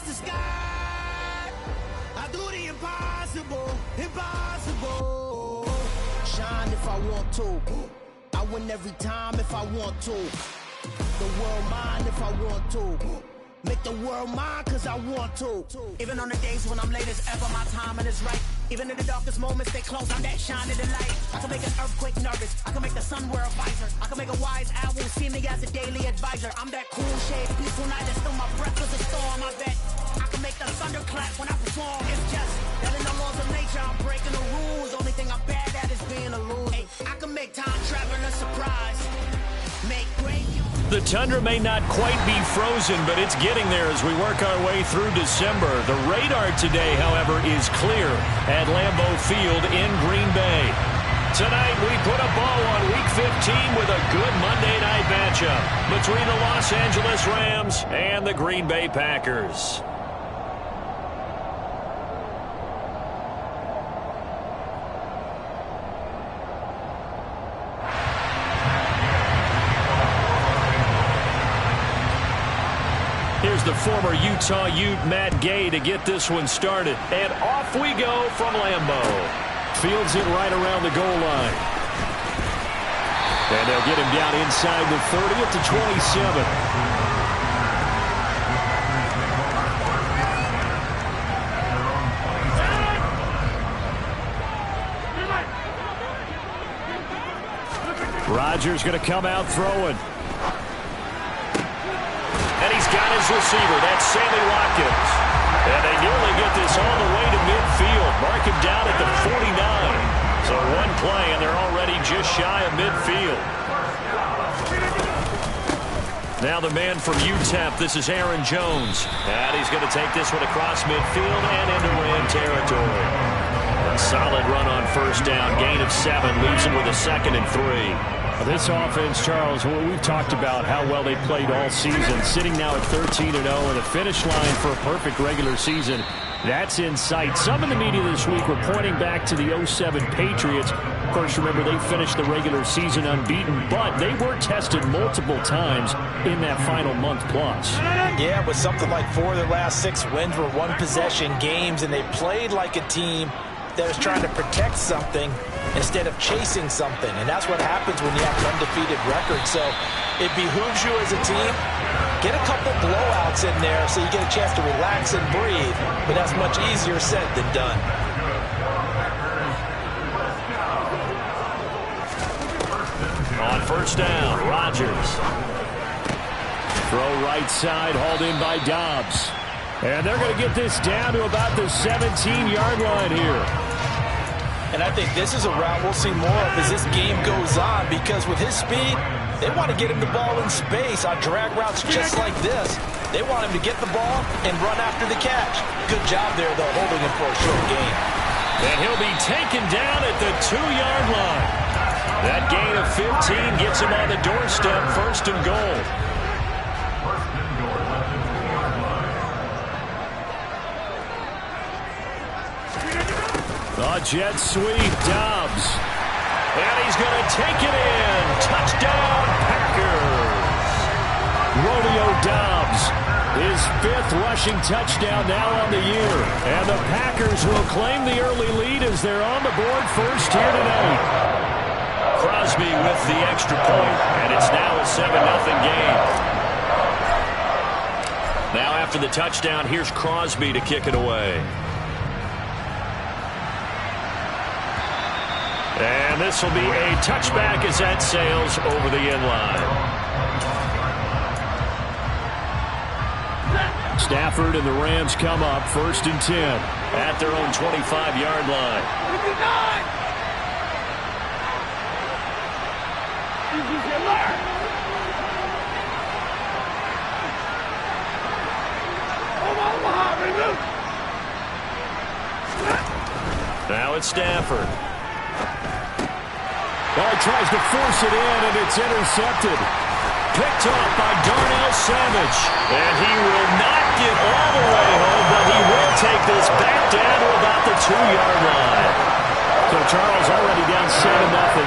the sky. I do the impossible, impossible. Shine if I want to. I win every time if I want to. The world mine if I want to. Make the world mine cause I want to. Even on the days when I'm late as ever, my timing is right. Even in the darkest moments, they close, I'm that shining the light. I can make an earthquake nervous. I can make the sun wear a visor. I can make a wise owl see me as a daily advisor. I'm that cool shade, peaceful night, and still my breath is a storm, I bet. I can make the thunder clap when I perform. It's just that in the laws of nature, I'm breaking the rules. Only thing I'm bad at is being a loser. Hey, I can make time travel a surprise. Make great. The tundra may not quite be frozen, but it's getting there as we work our way through December. The radar today, however, is clear at Lambeau Field in Green Bay. Tonight, we put a bow on Week 15 with a good Monday night matchup between the Los Angeles Rams and the Green Bay Packers. Here's the former Utah Ute Matt Gay to get this one started. And off we go from Lambeau. Fields it right around the goal line. And they'll get him down inside the 30 at the 27. Rodgers going to come out throwing. And he's got his receiver. That's Sammy Watkins. And they nearly get this all the way to midfield. Mark him down at the 49. So one play, and they're already just shy of midfield. Now the man from UTEP, this is Aaron Jones. And he's going to take this one across midfield and into Ram territory. A solid run on first down. Gain of 7. Leaves him with a 2nd and 3. This offense, Charles, we've talked about how well they played all season, sitting now at 13-0 and a finish line for a perfect regular season. That's in sight. Some in the media this week were pointing back to the 07 Patriots. Of course, remember, they finished the regular season unbeaten, but they were tested multiple times in that final month plus. Yeah, with something like 4 of their last 6 wins were one-possession games, and they played like a team that was trying to protect something instead of chasing something. And that's what happens when you have an undefeated record. So it behooves you as a team, get a couple blowouts in there so you get a chance to relax and breathe. But that's much easier said than done. On first down, Rodgers. Throw right side, hauled in by Dobbs. And they're going to get this down to about the 17-yard line here. And I think this is a route we'll see more of as this game goes on, because with his speed, they want to get him the ball in space on drag routes just like this. They want him to get the ball and run after the catch. Good job there, though, holding him for a short gain. And he'll be taken down at the 2-yard line. That gain of 15 gets him on the doorstep, 1st and goal. The jet sweep, Dobbs. And he's going to take it in. Touchdown, Packers. Romeo Dobbs, his 5th rushing touchdown now on the year. And the Packers will claim the early lead as they're on the board first here tonight. Crosby with the extra point, and it's now a 7-0 game. Now after the touchdown, here's Crosby to kick it away. And this will be a touchback as that sails over the end line. Stafford and the Rams come up 1st and 10 at their own 25-yard line. Now it's Stafford. Well, he tries to force it in, and it's intercepted. Picked off by Darnell Savage. And he will not get all the way home, but he will take this back down to about the 2-yard line. So Charles already down 7-0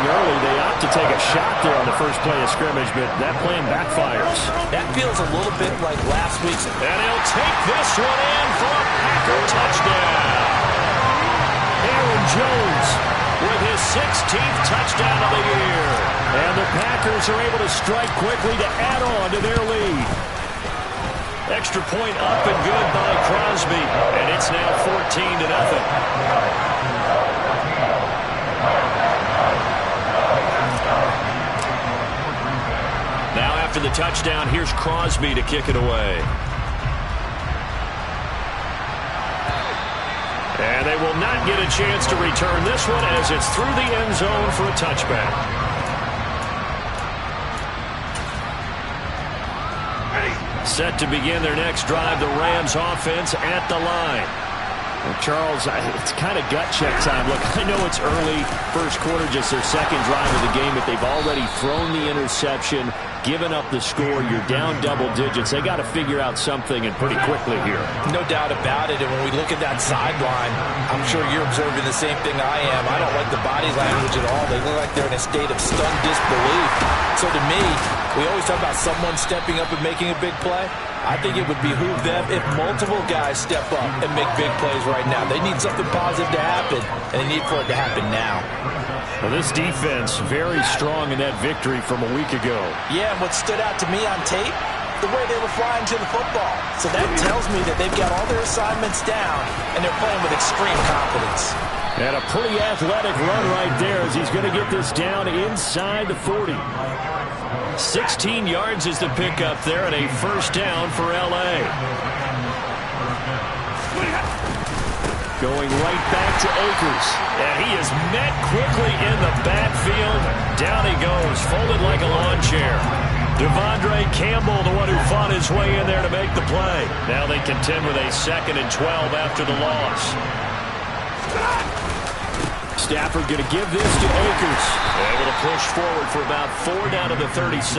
early. They opt to take a shot there on the first play of scrimmage, but that plan backfires. That feels a little bit like last week's. And he'll take this one in for a Packer touchdown. Aaron Jones with his 16th touchdown of the year. And the Packers are able to strike quickly to add on to their lead. Extra point up and good by Crosby. And it's now 14-0. Now after the touchdown, here's Crosby to kick it away. And they will not get a chance to return this one as it's through the end zone for a touchback. Set to begin their next drive, the Rams offense at the line. Well, Charles, it's kind of gut check time. Look, I know it's early, first quarter, just their second drive of the game, but they've already thrown the interception, given up the score. You're down double digits. They got to figure out something, and pretty quickly here. No doubt about it, and when we look at that sideline, I'm sure you're observing the same thing I am. I don't like the body language at all. They look like they're in a state of stunned disbelief. So to me, we always talk about someone stepping up and making a big play. I think it would behoove them if multiple guys step up and make big plays right now. They need something positive to happen, and they need for it to happen now. Well, this defense very strong in that victory from a week ago. Yeah, and what stood out to me on tape, the way they were flying to the football. So that tells me that they've got all their assignments down, and they're playing with extreme confidence. And a pretty athletic run right there as he's going to get this down inside the 40. 16 yards is the pickup there, and a first down for L.A. Going right back to Akers. And he is met quickly in the backfield. Down he goes, folded like a lawn chair. Devondre Campbell, the one who fought his way in there to make the play. Now they contend with a 2nd and 12 after the loss. Stafford going to give this to Akers. Able to push forward for about 4 down to the 37.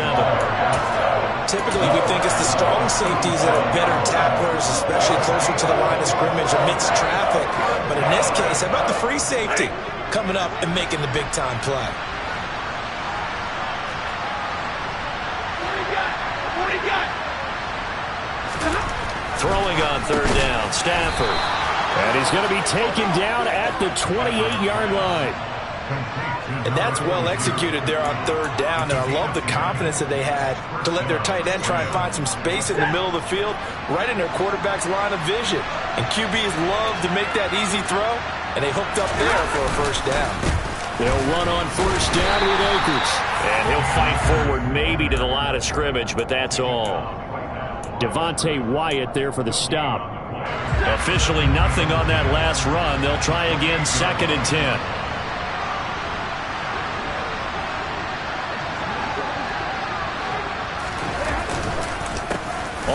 Typically, we think it's the strong safeties that are better tacklers, especially closer to the line of scrimmage amidst traffic. But in this case, how about the free safety coming up and making the big-time play? Throwing on 3rd down, Stafford. And he's going to be taken down at the 28-yard line. And that's well executed there on 3rd down. And I love the confidence that they had to let their tight end try and find some space in the middle of the field, right in their quarterback's line of vision. And QBs love to make that easy throw, and they hooked up there for a first down. They'll run on 1st down with Akers. And he'll fight forward maybe to the line of scrimmage, but that's all. Devontae Wyatt there for the stop. Officially nothing on that last run. They'll try again, 2nd and 10.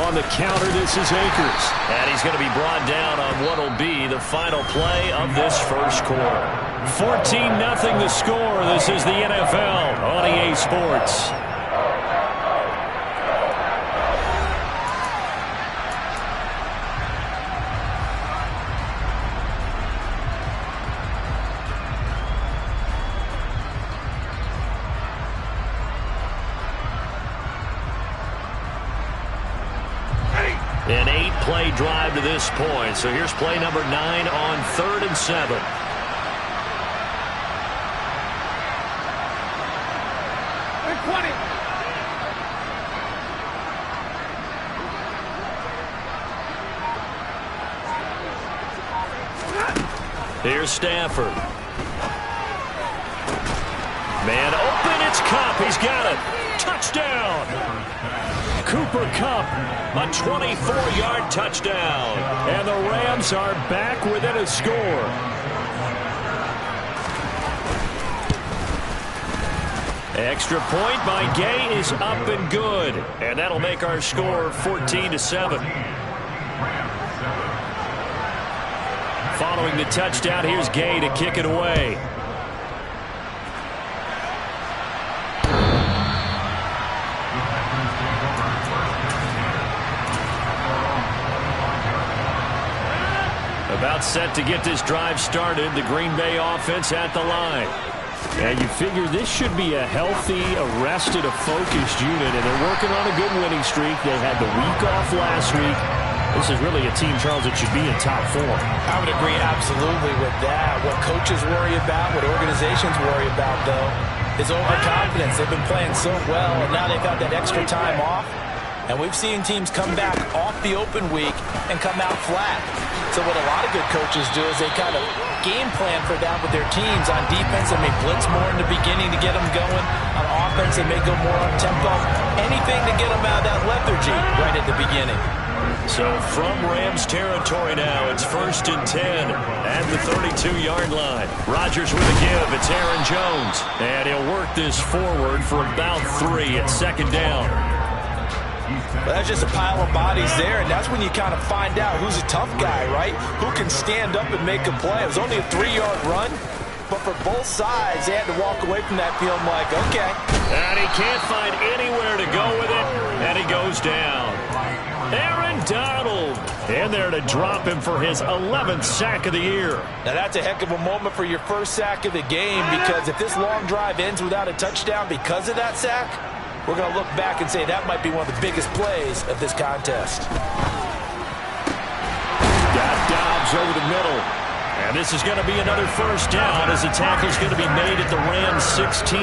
On the counter, this is Akers. And he's going to be brought down on what will be the final play of this first quarter. 14-0 the score. This is the NFL on EA Sports. An 8-play drive to this point. So here's play number 9 on 3rd and 7. Here's Stafford. Man open, it's Kupp. He's got it. Touchdown. Cooper Kupp, a 24-yard touchdown. And the Rams are back within a score. Extra point by Gay is up and good. And that'll make our score 14-7. Following the touchdown, here's Gay to kick it away. About set to get this drive started. The Green Bay offense at the line. And you figure this should be a healthy, arrested, a focused unit, and they're working on a good winning streak. They had the week off last week. This is really a team, Charles, that should be in top form. I would agree absolutely with that. What coaches worry about, what organizations worry about, though, is overconfidence. They've been playing so well, and now they've got that extra time off. And we've seen teams come back off the open week and come out flat. So what a lot of good coaches do is they kind of game plan for that with their teams. On defense, they may blitz more in the beginning to get them going. On offense, they may go more up tempo. Anything to get them out of that lethargy right at the beginning. So from Rams territory now, it's 1st and 10 at the 32-yard line. Rodgers with a give. It's Aaron Jones. And he'll work this forward for about 3 at 2nd down. Well, that's just a pile of bodies there, and that's when you kind of find out who's a tough guy, right? Who can stand up and make a play. It was only a 3-yard run, but for both sides, they had to walk away from that feeling like, okay. And he can't find anywhere to go with it, and he goes down. Aaron Donald in there to drop him for his 11th sack of the year. Now, that's a heck of a moment for your first sack of the game, because if this long drive ends without a touchdown because of that sack, we're going to look back and say that might be one of the biggest plays of this contest. Got Dobbs over the middle. And this is going to be another first down as the tackle's going to be made at the Rams 16.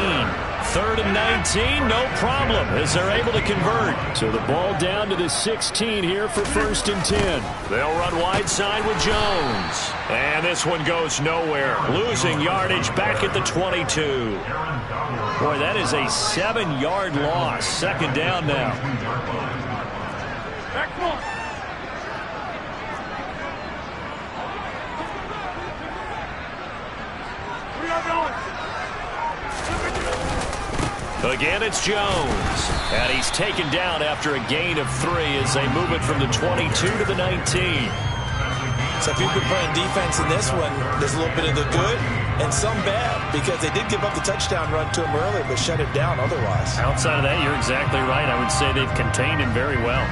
3rd and 19, no problem, as they're able to convert. So the ball down to the 16 here for 1st and 10. They'll run wide side with Jones. And this one goes nowhere. Losing yardage back at the 22. Boy, that is a 7-yard loss. 2nd down now. Again, it's Jones. And he's taken down after a gain of 3 as they move it from the 22 to the 19. So if you've been playing defense in this one, there's a little bit of the good and some bad, because they did give up the touchdown run to him earlier, but shut it down otherwise. Outside of that, you're exactly right. I would say they've contained him very well.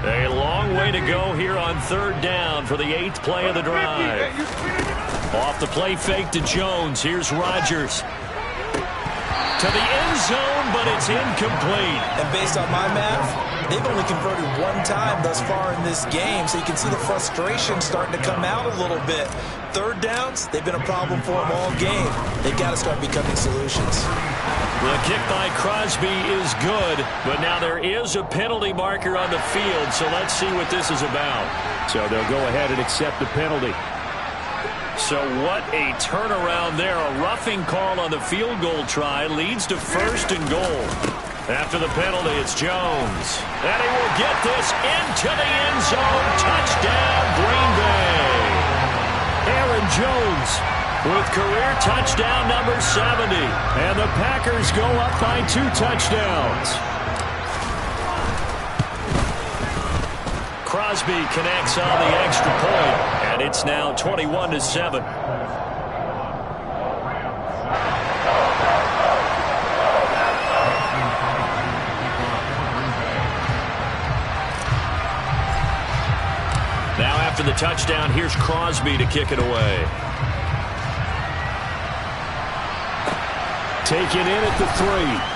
A long way to go here on 3rd down for the 8th play of the drive. Off the play fake to Jones. Here's Rodgers. To the end zone, but it's incomplete. And based on my math, they've only converted 1 time thus far in this game, so you can see the frustration starting to come out a little bit. 3rd downs, they've been a problem for them all game. They've got to start becoming solutions. The kick by Crosby is good, but now there is a penalty marker on the field, so let's see what this is about. So they'll go ahead and accept the penalty. So what a turnaround there. A roughing call on the field goal try leads to 1st and goal. After the penalty, it's Jones. And he will get this into the end zone. Touchdown, Green Bay. Aaron Jones with career touchdown number 70. And the Packers go up by 2 touchdowns. Crosby connects on the extra point, and it's now 21-7. Now after the touchdown, here's Crosby to kick it away. Taken in at the 3.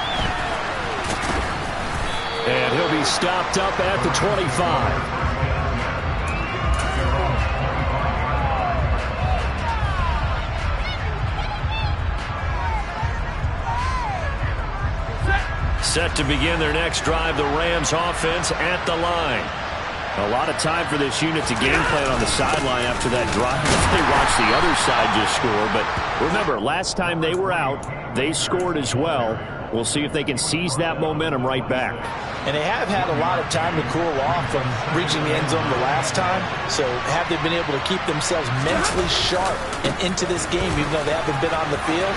And he'll be stopped up at the 25. Set to begin their next drive, the Rams offense at the line. A lot of time for this unit to game plan on the sideline after that drive. They watch the other side just score. But remember, last time they were out, they scored as well. We'll see if they can seize that momentum right back. And they have had a lot of time to cool off from reaching the end zone the last time. So have they been able to keep themselves mentally sharp and into this game, even though they haven't been on the field?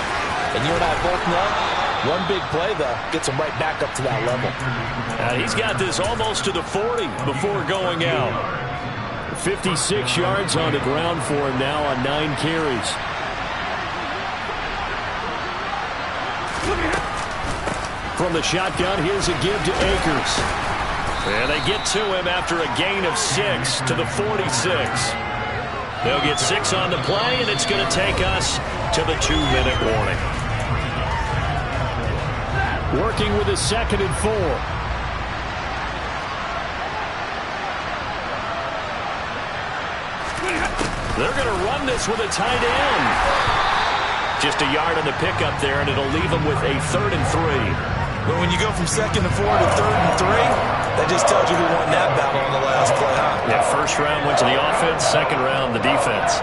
And you and I both know, one big play, though, gets them right back up to that level. He's got this almost to the 40 before going out. 56 yards on the ground for him now on 9 carries. From the shotgun, here's a give to Akers. And they get to him after a gain of 6 to the 46. They'll get 6 on the play, and it's going to take us to the 2-minute warning. Working with a 2nd and 4. They're going to run this with a tight end. Just a yard on the pickup there, and it'll leave them with a 3rd and 3. But when you go from 2nd and 4 to 3rd and 3, that just tells you who won that battle on the last play, huh? Yeah, first round went to the offense, second round the defense.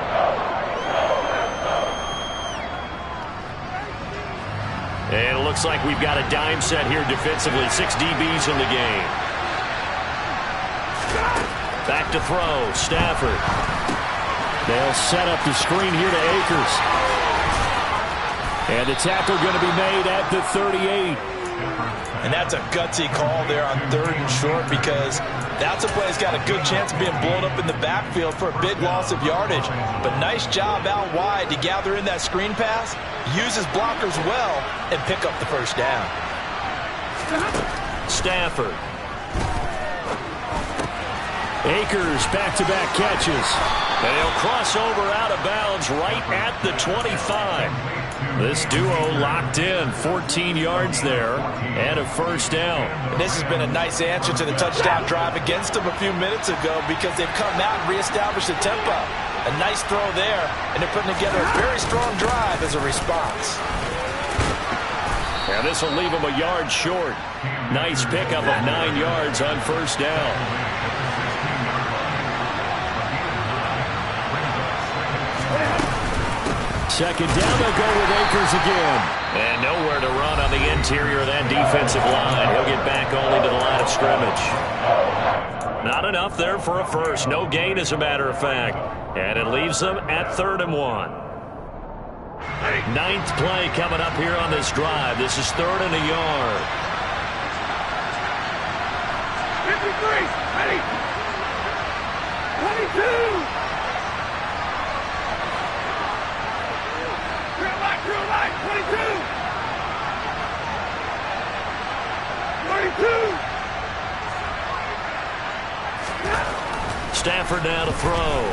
And it looks like we've got a dime set here defensively. 6 DBs in the game. Back to throw. Stafford. They'll set up the screen here to Akers. And the tackle going to be made at the 38. And that's a gutsy call there on 3rd and short, because that's a play that's got a good chance of being blown up in the backfield for a big loss of yardage. But nice job out wide to gather in that screen pass, use his blockers well, and pick up the first down. Stafford. Akers back-to-back catches. And he'll cross over out of bounds right at the 25. This duo locked in, 14 yards there, and a first down. And this has been a nice answer to the touchdown drive against them a few minutes ago, because they've come out and reestablished the tempo. A nice throw there, and they're putting together a very strong drive as a response. And this will leave them a yard short. Nice pickup of 9 yards on first down. Second down, they'll go with Akers again. And nowhere to run on the interior of that defensive line. He'll get back only to the line of scrimmage. Not enough there for a first. No gain, as a matter of fact. And it leaves them at 3rd and 1. 9th play coming up here on this drive. This is 3rd and a yard. 53, ready. 22. Drill right, 22. 32. Stafford now to throw.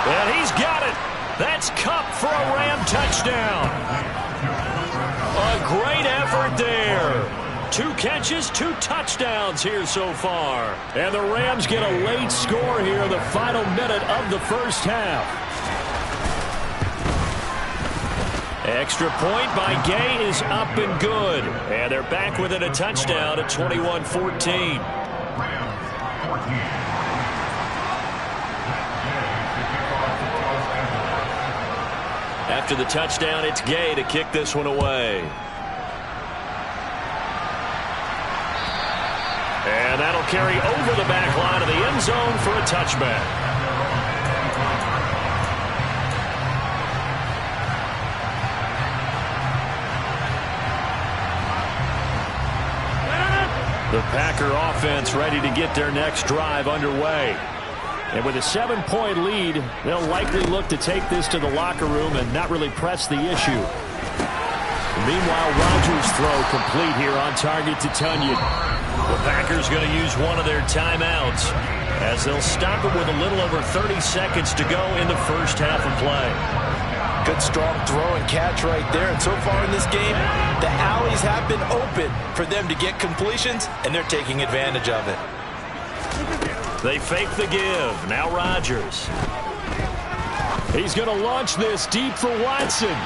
And he's got it. That's Kupp for a Ram touchdown. A great effort there. 2 catches, 2 touchdowns here so far. And the Rams get a late score here in the final minute of the first half. Extra point by Gay is up and good. And they're back within a touchdown at 21-14. After the touchdown, it's Gay to kick this one away. And that'll carry over the back line of the end zone for a touchback. The Packer offense ready to get their next drive underway. And with a 7-point lead, they'll likely look to take this to the locker room and not really press the issue. Meanwhile, Rodgers' throw complete here on target to Tunyon. The Packers going to use one of their timeouts as they'll stop it with a little over 30 seconds to go in the first half of play. Good strong throw and catch right there. And so far in this game, the alleys have been open for them to get completions, and they're taking advantage of it. They fake the give. Now Rodgers. He's going to launch this deep for Watson.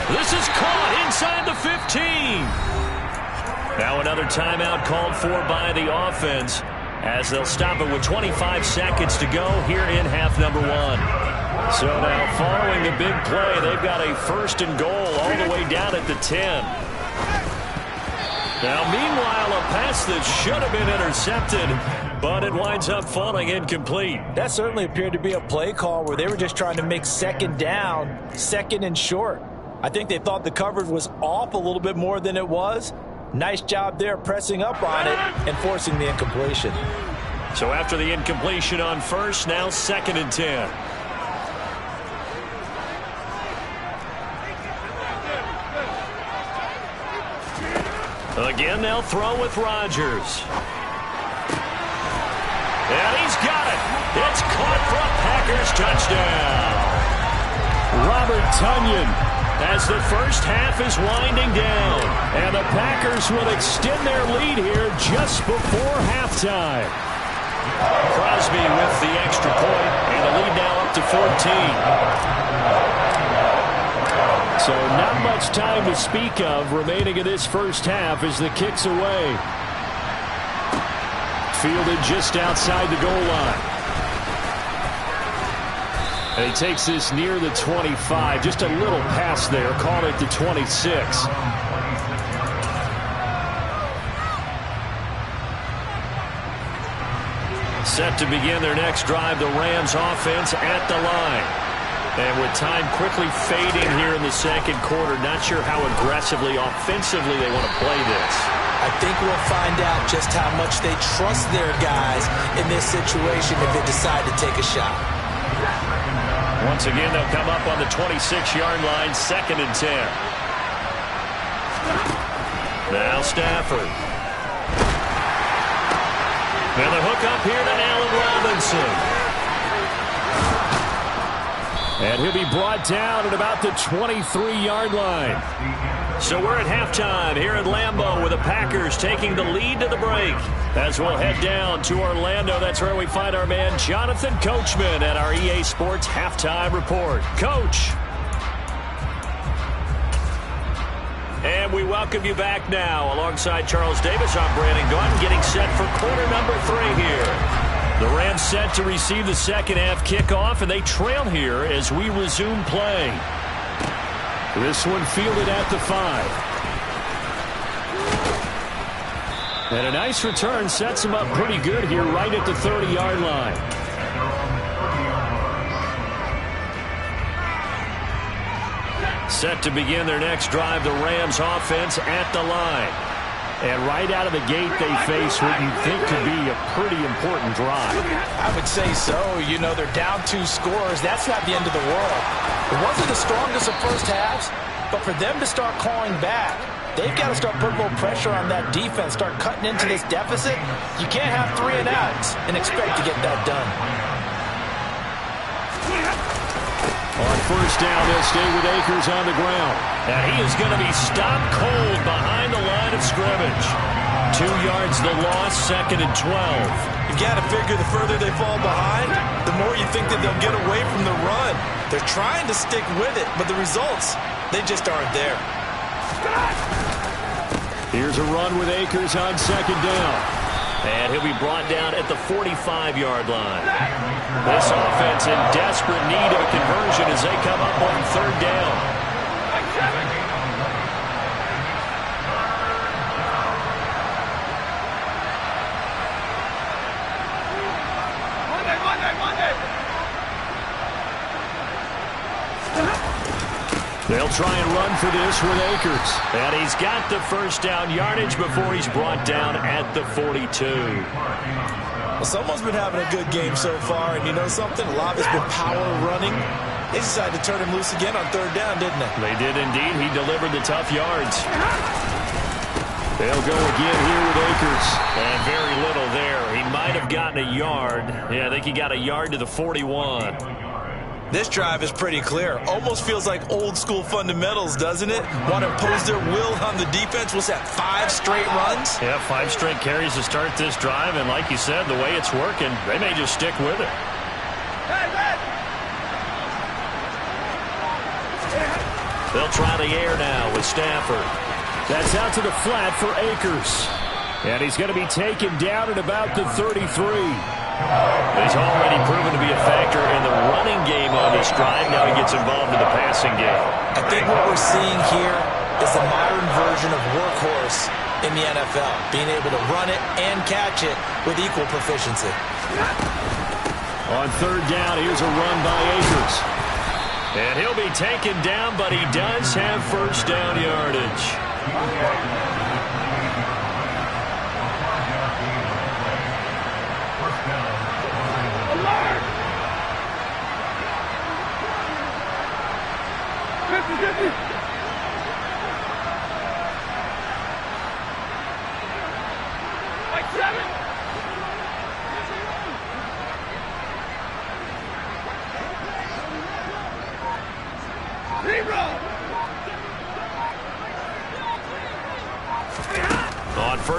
This is caught inside the 15. Now another timeout called for by the offense as they'll stop it with 25 seconds to go here in half number 1. So now following the big play, they've got a 1st and goal all the way down at the 10. Now meanwhile, a pass that should have been intercepted, but it winds up falling incomplete. That certainly appeared to be a play call where they were just trying to make 2nd down, 2nd and short. I think they thought the coverage was off a little bit more than it was. Nice job there pressing up on it and forcing the incompletion. So after the incompletion on 1st, now 2nd and 10. Again, they'll throw with Rodgers. And he's got it. It's caught for a Packers touchdown. Robert Tonyan, as the first half is winding down. And the Packers will extend their lead here just before halftime. Crosby with the extra point, and the lead now up to 14. So not much time to speak of remaining in this first half as the kick's away. Fielded just outside the goal line. And he takes this near the 25. Just a little pass there. Call it the 26. Set to begin their next drive, the Rams offense at the line. And with time quickly fading here in the second quarter, not sure how aggressively, offensively they want to play this. I think we'll find out just how much they trust their guys in this situation if they decide to take a shot. Once again, they'll come up on the 26-yard line, 2nd and 10. Now Stafford. And the hook up here to Allen Robinson. And he'll be brought down at about the 23-yard line. So we're at halftime here at Lambeau with the Packers taking the lead to the break. As we'll head down to Orlando, that's where we find our man Jonathan Coachman at our EA Sports Halftime Report. Coach. And we welcome you back now. Alongside Charles Davis, I'm Brandon Gaudin, getting set for quarter number 3 here. The Rams set to receive the second half kickoff, and they trail here as we resume play. This one fielded at the 5. And a nice return sets him up pretty good here right at the 30-yard line. Set to begin their next drive, the Rams offense at the line. And right out of the gate, they face what you think could be a pretty important drive. I would say so. You know, they're down 2 scores. That's not the end of the world. It wasn't the strongest of first halves, but for them to start clawing back, they've got to start putting more pressure on that defense, start cutting into this deficit. You can't have 3 and outs and expect to get that done. On first down, they'll stay with Akers on the ground. And he is going to be stopped cold behind the line of scrimmage. 2 yards the loss, 2nd and 12. You've got to figure the further they fall behind, the more you think that they'll get away from the run. They're trying to stick with it, but the results, they just aren't there. Here's a run with Akers on 2nd down. And he'll be brought down at the 45-yard line. This offense in desperate need of a conversion as they come up on 3rd down. They'll try and run for this with Akers. And he's got the first down yardage before he's brought down at the 42. Well, someone's been having a good game so far, and you know something? A lot of it's been power running. They decided to turn him loose again on 3rd down, didn't they? They did indeed. He delivered the tough yards. They'll go again here with Akers. And very little there. He might have gotten a yard. Yeah, I think he got a yard to the 41. This drive is pretty clear. Almost feels like old school fundamentals, doesn't it? Want to impose their will on the defense. What's that, 5 straight runs? Yeah, 5 straight carries to start this drive. And like you said, the way it's working, they may just stick with it. They'll try the air now with Stafford. That's out to the flat for Akers. And he's going to be taken down at about the 33. He's already proven to be a factor in the running game on this drive. Now he gets involved in the passing game. I think what we're seeing here is the modern version of workhorse in the NFL, being able to run it and catch it with equal proficiency. On 3rd down, here's a run by Akers. And he'll be taken down, but he does have first down yardage.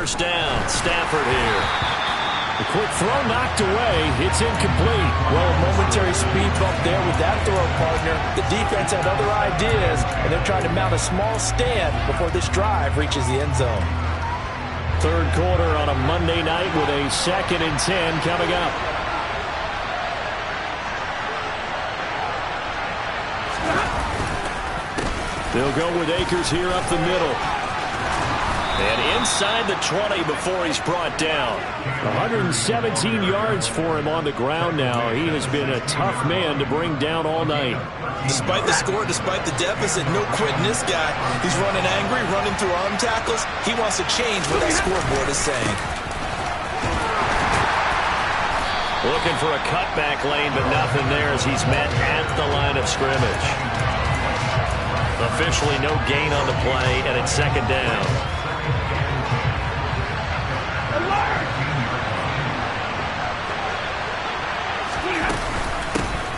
first down. Stafford here. The quick throw knocked away. It's incomplete. Well, a momentary speed bump there with that throw, partner. The defense had other ideas, and they're trying to mount a small stand before this drive reaches the end zone. Third quarter on a Monday night with a 2nd and 10 coming up. They'll go with Akers here up the middle. And inside the 20 before he's brought down. 117 yards for him on the ground now. He has been a tough man to bring down all night. Despite the score, despite the deficit, no quitting this guy. He's running angry, running through arm tackles. He wants to change what that scoreboard is saying. Looking for a cutback lane, but nothing there as he's met at the line of scrimmage. Officially no gain on the play, and it's 2nd down.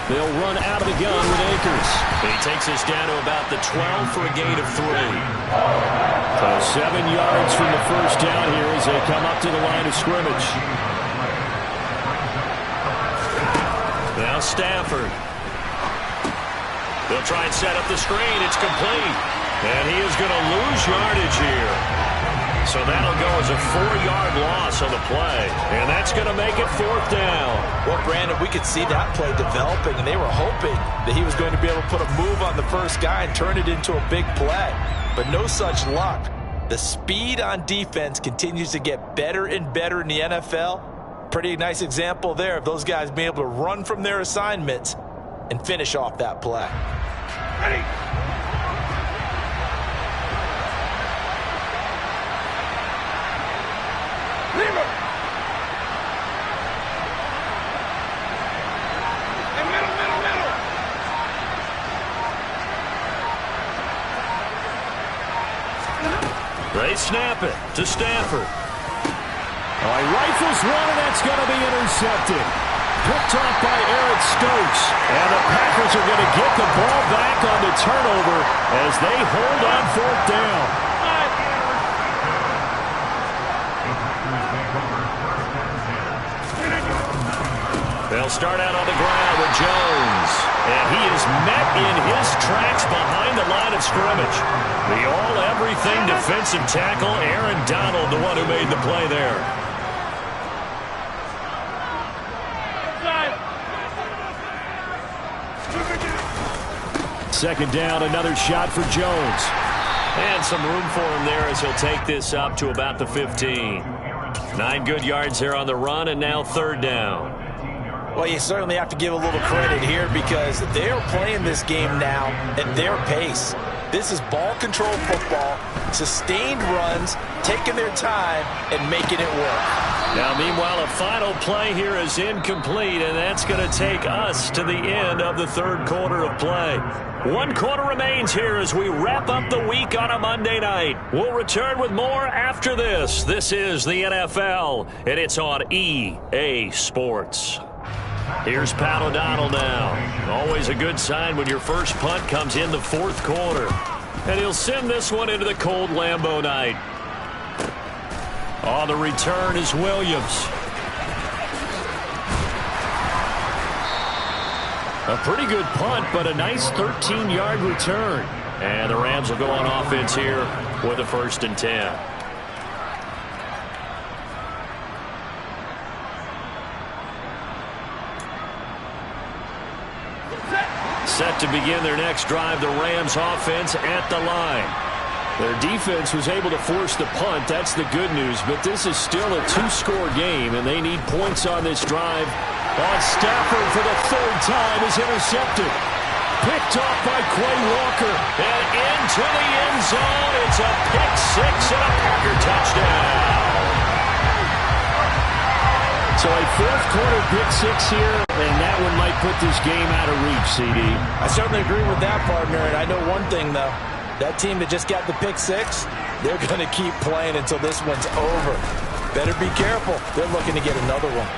They'll run out of the gun with Akers. And he takes us down to about the 12 for a gain of 3. So 7 yards from the first down here as they come up to the line of scrimmage. Now Stafford. They'll try and set up the screen. It's complete. And he is going to lose yardage here. So that'll go as a 4-yard loss on the play. And that's going to make it 4th down. Well, Brandon, we could see that play developing, and they were hoping that he was going to be able to put a move on the first guy and turn it into a big play. But no such luck. The speed on defense continues to get better and better in the NFL. Pretty nice example there of those guys being able to run from their assignments and finish off that play. Ready. Leave him. And middle. They snap it to Stafford. Oh, he rifles one, and that's going to be intercepted. Picked off by Eric Stokes. And the Packers are going to get the ball back on the turnover as they hold on 4th down. They'll start out on the ground with Jones. And he is met in his tracks behind the line of scrimmage. The all-everything defensive tackle, Aaron Donald, the one who made the play there. Second down, another shot for Jones. And some room for him there as he'll take this up to about the 15. 9 good yards there on the run, and now 3rd down. Well, you certainly have to give a little credit here because they're playing this game now at their pace. This is ball control football, sustained runs, taking their time, and making it work. Now, meanwhile, a final play here is incomplete, and that's going to take us to the end of the 3rd quarter of play. 1 quarter remains here as we wrap up the week on a Monday night. We'll return with more after this. This is the NFL, and it's on EA Sports. Here's Pat O'Donnell now. Always a good sign when your first punt comes in the 4th quarter. And he'll send this one into the cold Lambeau night. On the return is Williams. A pretty good punt, but a nice 13-yard return. And the Rams will go on offense here with a 1st and 10. Set to begin their next drive, the Rams offense at the line. Their defense was able to force the punt. That's the good news. But this is still a 2-score game, and they need points on this drive. On Stafford for the 3rd time is intercepted. Picked off by Quay Walker. And into the end zone. It's a pick 6 and a Packer touchdown. So a 4th quarter pick 6 here, and that one might put this game out of reach, CD. I certainly agree with that, partner, and I know one thing, though. That team that just got the pick 6, they're going to keep playing until this one's over. Better be careful. They're looking to get another one.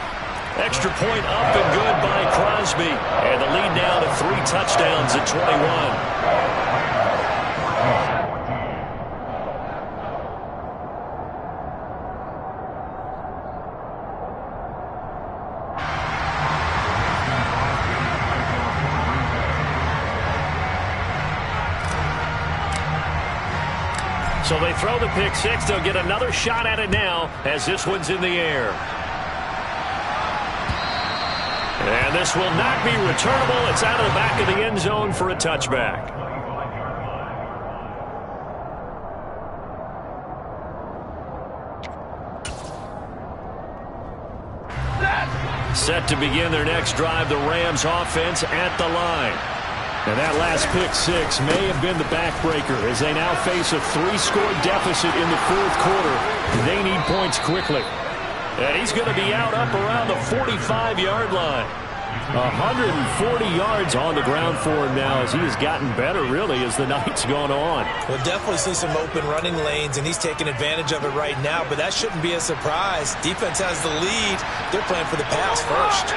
Extra point up and good by Crosby. And the lead now to 3 touchdowns at 21. So they throw the pick six. They'll get another shot at it now as this one's in the air. And this will not be returnable. It's out of the back of the end zone for a touchback. Set to begin their next drive, the Rams offense at the line. And that last pick six may have been the backbreaker as they now face a 3-score deficit in the fourth quarter. They need points quickly. And he's going to be out up around the 45-yard line. 140 yards on the ground for him now as he has gotten better, really, as the night's gone on. We'll definitely see some open running lanes, and he's taking advantage of it right now, but that shouldn't be a surprise. Defense has the lead. They're playing for the pass first.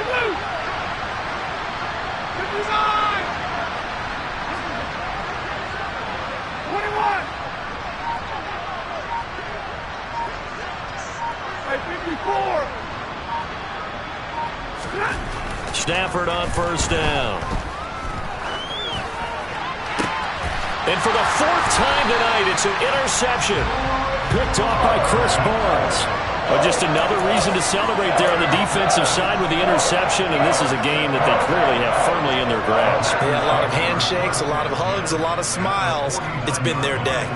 Stafford on first down. And for the fourth time tonight, it's an interception. Picked off by Chris Barnes. Well, just another reason to celebrate there on the defensive side with the interception, and this is a game that they clearly have firmly in their grasp. Yeah, a lot of handshakes, a lot of hugs, a lot of smiles. It's been their day.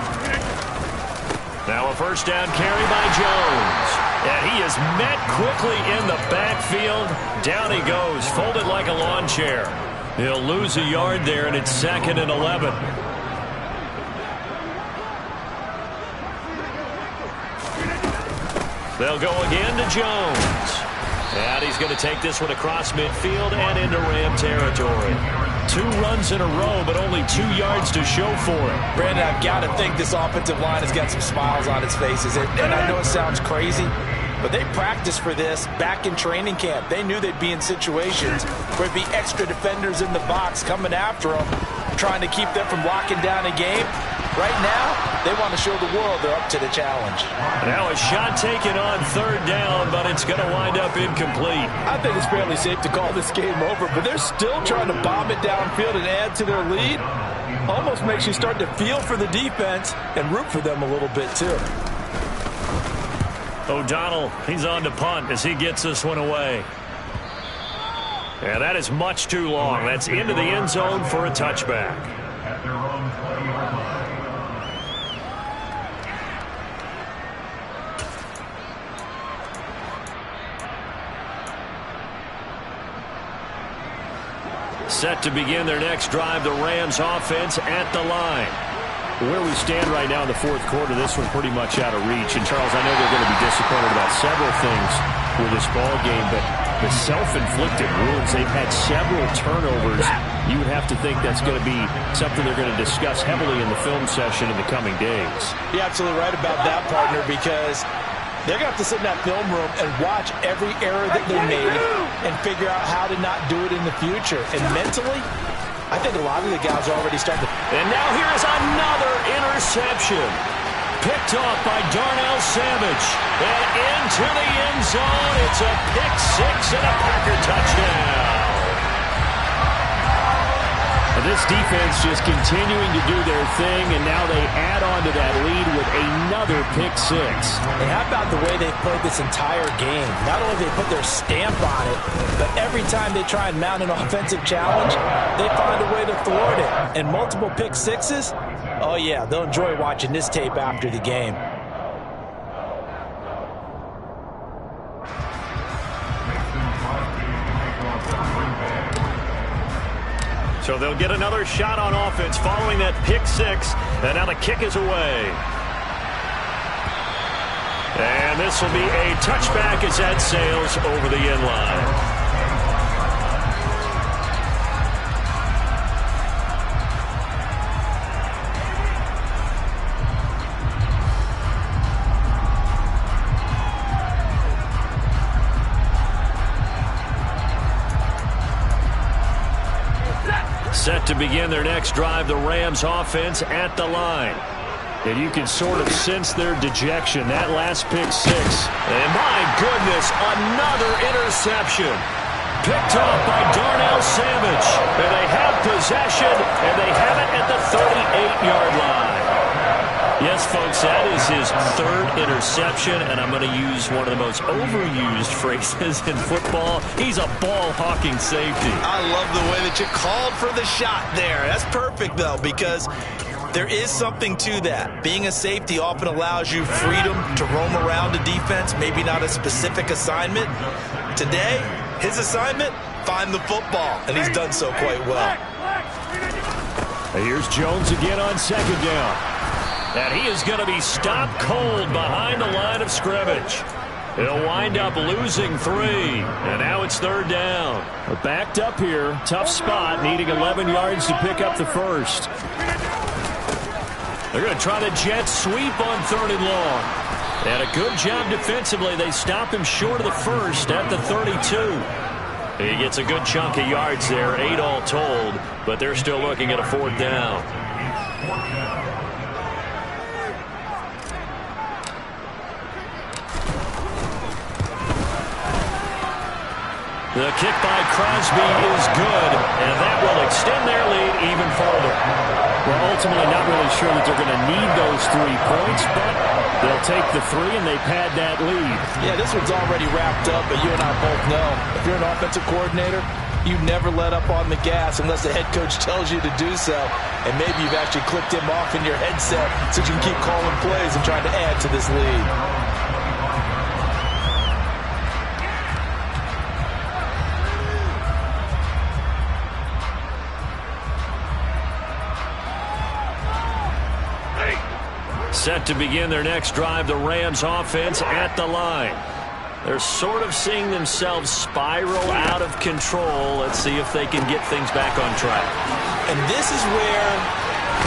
Now a first down carry by Jones. And he is met quickly in the backfield. Down he goes, folded like a lawn chair. He'll lose a yard there, and it's 2nd and 11. They'll go again to Jones. And he's going to take this one across midfield and into Ram territory. 2 runs in a row, but only 2 yards to show for it. Brandon, I've got to think this offensive line has got some smiles on its faces. And I know it sounds crazy, but they practiced for this back in training camp. They knew they'd be in situations where there'd be extra defenders in the box coming after them, trying to keep them from locking down a game. Right now, they want to show the world they're up to the challenge. Now a shot taken on 3rd down, but it's going to wind up incomplete. I think it's fairly safe to call this game over, but they're still trying to bomb it downfield and add to their lead. Almost makes you start to feel for the defense and root for them a little bit, too. O'Donnell, he's on to punt as he gets this one away. And that is much too long. That's into the end zone for a touchback. Set to begin their next drive, the Rams offense at the line. Where we stand right now in the fourth quarter, this one pretty much out of reach. And, Charles, I know they're going to be disappointed about several things with this ball game, but the self-inflicted wounds, they've had several turnovers. You would have to think that's going to be something they're going to discuss heavily in the film session in the coming days. You're absolutely right about that, partner, because they're going to have to sit in that film room and watch every error that they made and figure out how to not do it in the future. And mentally, I think a lot of the guys are already starting to... And now here is another interception. Picked off by Darnell Savage. And into the end zone. It's a pick six and a Packer touchdown. This defense just continuing to do their thing, and now they add on to that lead with another pick six. And how about the way they played this entire game? Not only they put their stamp on it, but every time they try and mount an offensive challenge, they find a way to thwart it. And multiple pick sixes, oh yeah, they'll enjoy watching this tape after the game. So they'll get another shot on offense following that pick six. And now the kick is away. And this will be a touchback as that sails over the end line. Set to begin their next drive, the Rams offense at the line. And you can sort of sense their dejection. That last pick six. And my goodness, another interception. Picked off by Darnell Savage. And they have possession, and they have it at the 38-yard line. Yes, folks, that is his third interception, and I'm going to use one of the most overused phrases in football. He's a ball-hawking safety. I love the way that you called for the shot there. That's perfect, though, because there is something to that. Being a safety often allows you freedom to roam around a defense, maybe not a specific assignment. Today, his assignment, find the football, and he's done so quite well. Here's Jones again on second down. And he is going to be stopped cold behind the line of scrimmage. He'll wind up losing 3, and now it's third down. We're backed up here. Tough spot, needing 11 yards to pick up the first. They're going to try the jet sweep on 3rd and long. And a good job defensively. They stop him short of the first at the 32. He gets a good chunk of yards there, 8 all told, but they're still looking at a 4th down. The kick by Crosby is good, and that will extend their lead even further. Well, ultimately not really sure that they're going to need those 3 points, but they'll take the 3 and they pad that lead. Yeah, this one's already wrapped up, but you and I both know if you're an offensive coordinator, you never let up on the gas unless the head coach tells you to do so. And maybe you've actually clicked him off in your headset so you can keep calling plays and trying to add to this lead. Set to begin their next drive, the Rams offense at the line. They're sort of seeing themselves spiral out of control. Let's see if they can get things back on track. And this is where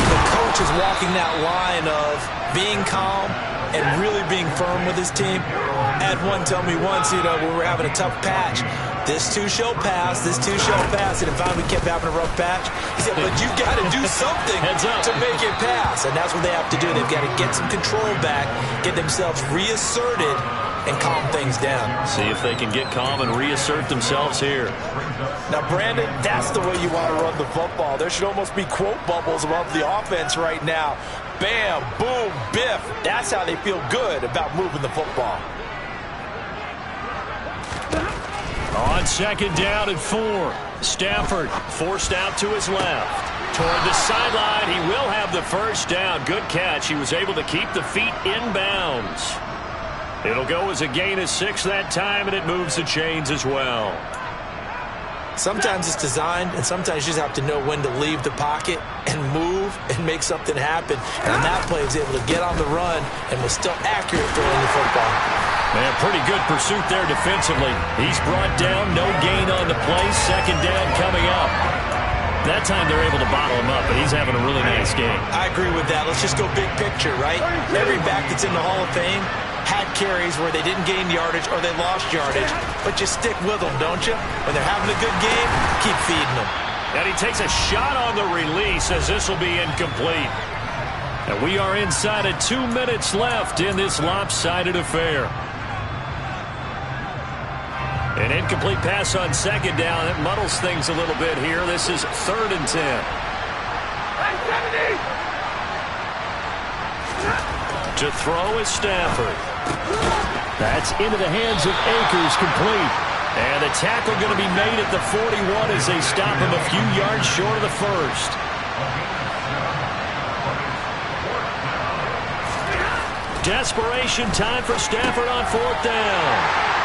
the coach is walking that line of being calm and really being firm with his team. I had one tell me once, when we were having a tough patch, this too shall pass, this too shall pass, and if finally we kept having a rough patch, he said, but you got to do something to make it pass, and that's what they have to do. They've got to get some control back, get themselves reasserted, and calm things down. See if they can get calm and reassert themselves here. Now, Brandon, that's the way you want to run the football. There should almost be quote bubbles above the offense right now. Bam, boom, biff. That's how they feel good about moving the football. On second down and 4, Stafford forced out to his left. Toward the sideline, he will have the first down. Good catch. He was able to keep the feet in bounds. It'll go as a gain of 6 that time, and it moves the chains as well. Sometimes it's designed, and sometimes you just have to know when to leave the pocket and move and make something happen. And on that play, he was able to get on the run and was still accurate throwing the football. Man, pretty good pursuit there defensively. He's brought down, no gain on the play. Second down coming up. That time they're able to bottle him up, but he's having a really nice game. I agree with that. Let's just go big picture, right? Every back that's in the Hall of Fame had carries where they didn't gain yardage or they lost yardage, but you stick with them, don't you? When they're having a good game, keep feeding them. And he takes a shot on the release as this will be incomplete. And we are inside of 2 minutes left in this lopsided affair. An incomplete pass on second down. It muddles things a little bit here. This is 3rd and 10. To throw is Stafford. That's into the hands of Akers, complete. And the tackle going to be made at the 41 as they stop him a few yards short of the first. Desperation time for Stafford on 4th down.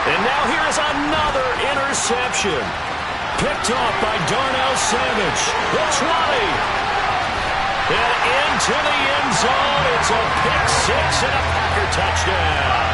And now here's another interception. Picked off by Darnell Savage. The 20. And into the end zone. It's a pick 6 and a Packer touchdown.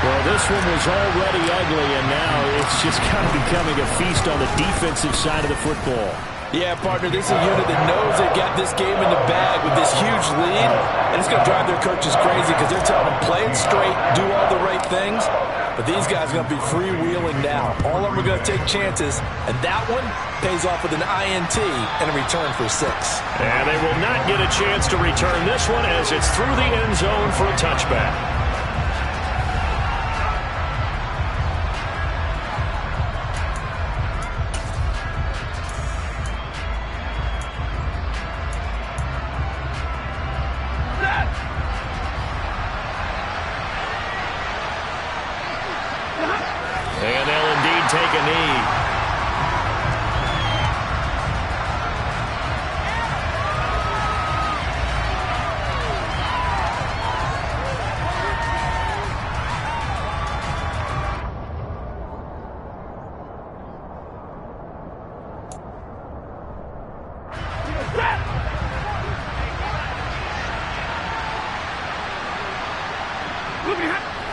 Well, this one was already ugly, and now it's just kind of becoming a feast on the defensive side of the football. Yeah, partner, this is a unit that knows they've got this game in the bag with this huge lead, and it's going to drive their coaches crazy because they're telling them play it straight, do all the right things. But these guys are going to be freewheeling now. All of them are going to take chances, and that one pays off with an INT and a return for 6. And they will not get a chance to return this one as it's through the end zone for a touchback. take a knee.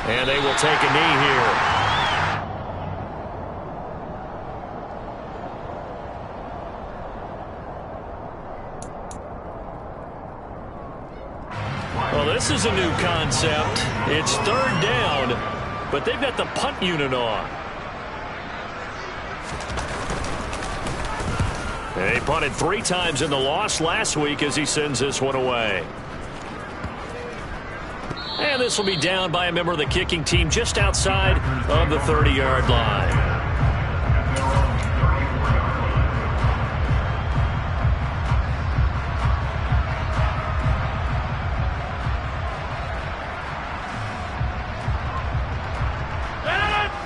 And they will take a knee here. Well, this is a new concept. It's third down, but they've got the punt unit on. And he punted 3 times in the loss last week as he sends this one away. And this will be down by a member of the kicking team just outside of the 30-yard line.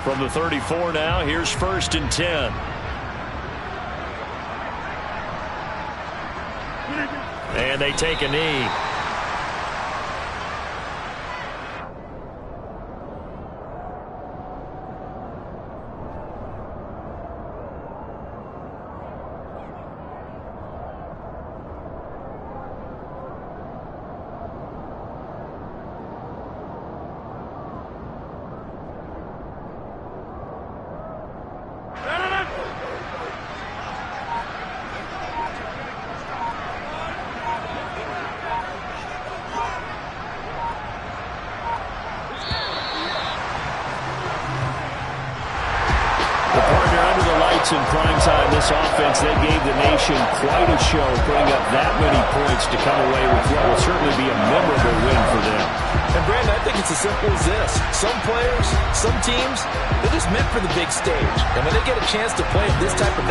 From the 34 now, here's 1st and 10. And they take a knee. In prime time, this offense, they gave the nation quite a show, putting up that many points to come away with what will certainly be a memorable win for them. And Brandon, I think it's as simple as this. Some players, some teams, they're just meant for the big stage. And when they get a chance to play at this type of